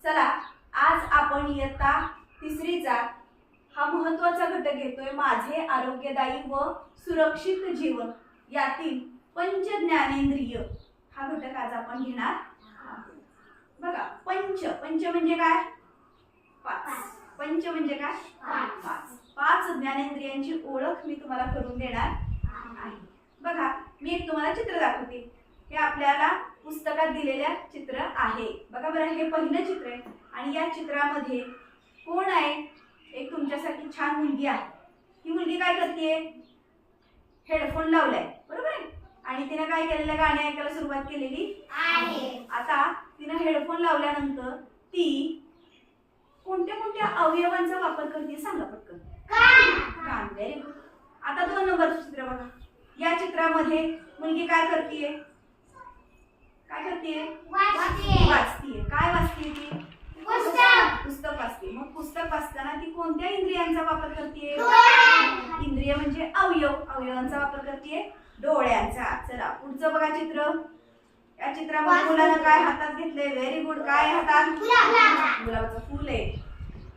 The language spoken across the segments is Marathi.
चला आज आपण इयत्ता तिसरीचा हा महत्त्वाचा घटक घेतोय माझे आरोग्यदायी व सुरक्षित जीवन यातील पंच ज्ञानेंद्रिय हा घटक आज आपण घेणार आहोत। बघा पंच पंच म्हणजे काय? पाच। पंच म्हणजे काय? पाच। पाच ज्ञानेंद्रियांची ओळख मी तुम्हाला करून देणार आहे। बघा मी एक तुम्हाला चित्र दाखवते। हे आपल्याला पुस्तकात दिलेल्या चित्र आहे। बघा बरं हे पहिलं चित्र आहे आणि या चित्रामध्ये कोण आहे? एक तुमच्यासाठी छान मुलगी आहे। ही मुलगी काय करते? हेडफोन लावलाय, बरोबर आहे? आणि तिने काय केलेलं? गाणे ऐकायला सुरुवात केलेली आहे। आता तिने हेडफोन लावल्यानंतर ती कोणत्या कोणत्या अवयवांचा वापर करते सांगा पटकन। कान। Very good. आता 2 नंबरचं चित्र बघा। या चित्रामध्ये मुलगी काय करते? काय करते? वाचते। काय वाचते ती? पुस्तक वाचते। मग पुस्तक वाचताना ती कोणत्या इंद्रियांचा वापर करते? इंद्रिय म्हणजे अवयव। अवयवांचा वापर करते डोळ्यांचा। चला पुढचं बघा चित्र। या चित्रामध्ये मुलानं काय हातात घेतलंय? Very good. काय हातात? गुलाबाचं फूल आहे।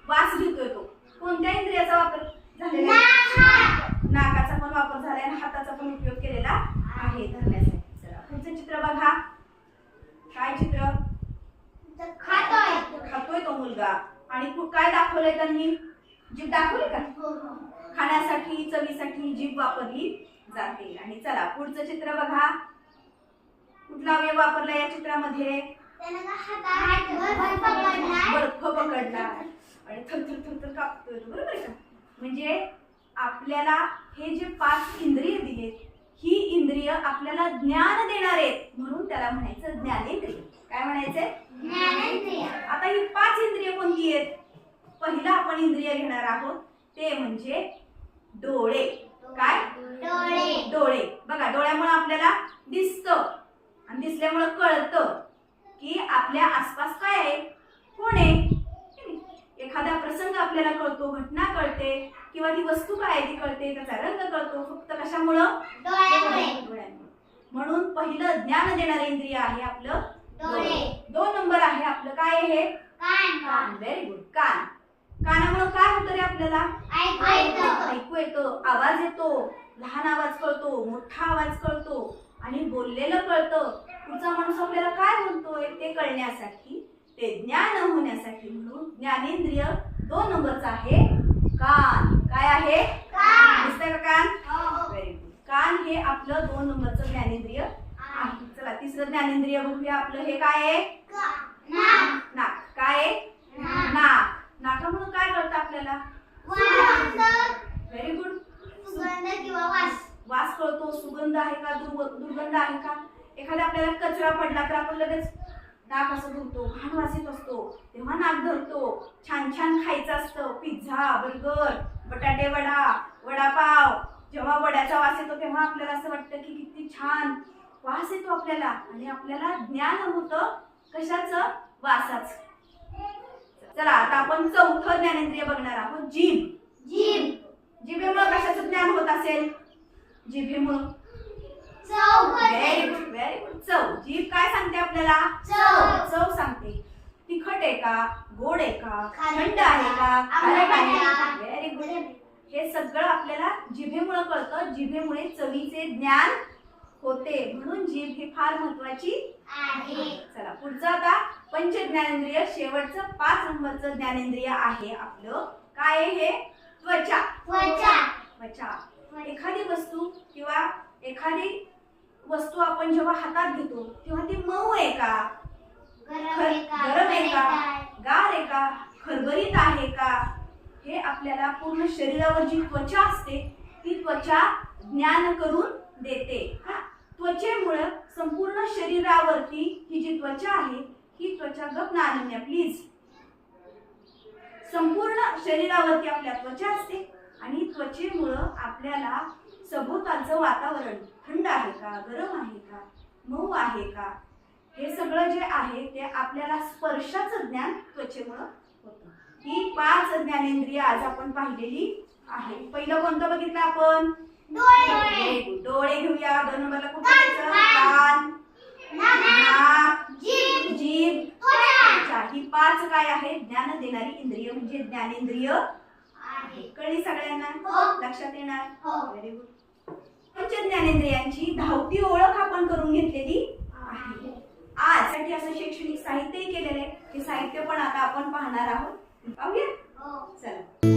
वास घेतोय तो। कोणत्या इंद्रियाचा वापर झालेला आहे? नाकाचा पण वापर झालाय आणि हाताचा पण उपयोग केलेला आहे धरण्यासाठी। चला पुढचं चित्र बघा। काय चित्र? खातोय तो मुलगा आणि काय दाखवलंय त्यांनी? जीभ दाखवली का? खाण्यासाठी चवीसाठी जीभ वापरली जाते। आणि चला पुढचं चित्र बघा। कुठला अवयव वापरला या चित्रामध्ये? बर्फ पकडला आणि थरथर थरथर कापतोय, बरोबर आहे का? म्हणजे आपल्याला हे जे 5 इंद्रिय दिलेत ही इंद्रिय आपल्याला ज्ञान देणार आहेत म्हणून त्याला म्हणायचं ज्ञानेंद्रिय। काय म्हणायचंय? ज्ञानेंद्रिय। आता ही 5 इंद्रिय कोणती आहेत? पहिलं आपण इंद्रिय घेणार आहोत ते म्हणजे डोळे। काय? डोळे। बघा डोळ्यामुळे आपल्याला दिसतं आणि दिसल्यामुळे कळतं की आपल्या आसपास काय आहे, कोण आहे। एखादा प्रसंग आपल्याला कळतो, घटना कळते किंवा ती वस्तू काय आहे ती कळते, त्याचा रंग कळतो फक्त कशामुळं? डोळ्यामुळे। म्हणून पहिलं ज्ञान देणारे इंद्रिय आहे आपलं डोळे। 2 नंबर आहे आपलं काय आहे? कान। Very good. कान। कानामुळे काय होतं रे आपल्याला? ऐकू येतं, आवाज येतो, लहान आवाज कळतो, मोठा आवाज कळतो आणि बोललेलं कळतं। पुढचा माणूस आपल्याला काय बोलतोय ते कळण्यासाठी, ते ज्ञान होण्यासाठी म्हणून ज्ञानेंद्रिय 2 नंबरचा आहे कान। काय आहे? दिसतंय का कान? Very good. कान हे आपलं 2 नंबरचं ज्ञानेंद्रिय आहे। चला तिसरं ज्ञानेंद्रिय बघूया आपलं। हे काय आहे? नाक। काय आहे? नाक। नाकामुळे काय कळतं आपल्याला? Very good. सुगंध किंवा वास कळतो। सुगंध आहे का दुर्गंध आहे का? एखादा आपल्याला कचरा पडला तर आपण लगेच नाक असं धरतो, घाण वास येत असतो तेव्हा नाक धरतो। छान छान खायचं असतं, पिझ्झा, बर्गर, बटाटे वडा, वडापाव, जेव्हा वड्याचा वास येतो तेव्हा आपल्याला असं वाटतं की किती छान वास येतो आपल्याला आणि आपल्याला ज्ञान होतं कशाचं? वासाचं। चला आता आपण चौथं ज्ञानेंद्रिय बघणार आहोत जीभ। जिभेमुळे कशाचं ज्ञान होत असेल? जिभेमुळे व्हेरी गुड व्हेरी गुड। चव। जीभ काय सांगते आपल्याला? चव सांगते। तिखट आहे का? गोड आहे का? थंड आहे का? खारट आहे का? Very good. हे सगळं आपल्याला जिभेमुळे कळतं। जिभेमुळे चवीचे ज्ञान होते म्हणून जीभ ही फार महत्वाची आहे। चला पुढचं आता पंच ज्ञानेंद्रिय शेवटचं 5 नंबरचं ज्ञानेंद्रिय आहे आपलं काय? हे त्वचा। एखादी वस्तू किंवा एखादी वस्तू आपण जेव्हा हातात घेतो तेव्हा ती मऊ आहे का? गरम आहे का? गार आहे का? खरबरीत आहे का? हे आपल्याला पूर्ण शरीरावर जी त्वचा असते ती त्वचा ज्ञान करून देते। त्वचेमुळे संपूर्ण शरीरावरती ही जी त्वचा आहे ही त्वचा गप ना अनन्या प्लीज। संपूर्ण शरीरावरती आपल्या त्वचा असते आणि त्वचेमुळे आपल्याला सभोवतालचं वातावरण थंड आहे का? गरम आहे का? मऊ आहे का? हे सगळं जे आहे ते आपल्याला स्पर्शाचं ज्ञान त्वचेमुळे होतं। ही 5 ज्ञानेंद्रिय आज आपण पाहिलेली आहे। पहिलं कोणतं बघितलं आपण? डोळे घेऊया। 2 नंबरला कुठं? कान, नाक, जीभ. अच्छा, ही 5 काय आहे? ज्ञान देणारी इंद्रिय म्हणजे ज्ञानेंद्रिय कळली सगळ्यांना? लक्षात येणार? Very good. पंच ज्ञानेंद्रियांची धावती ओळख आपण करून घेतलेली आहे. आजसाठी असं शैक्षणिक साहित्यही केलेलं आहे. हे साहित्य पण आता आपण पाहणार आहोत. पाहूया? चला.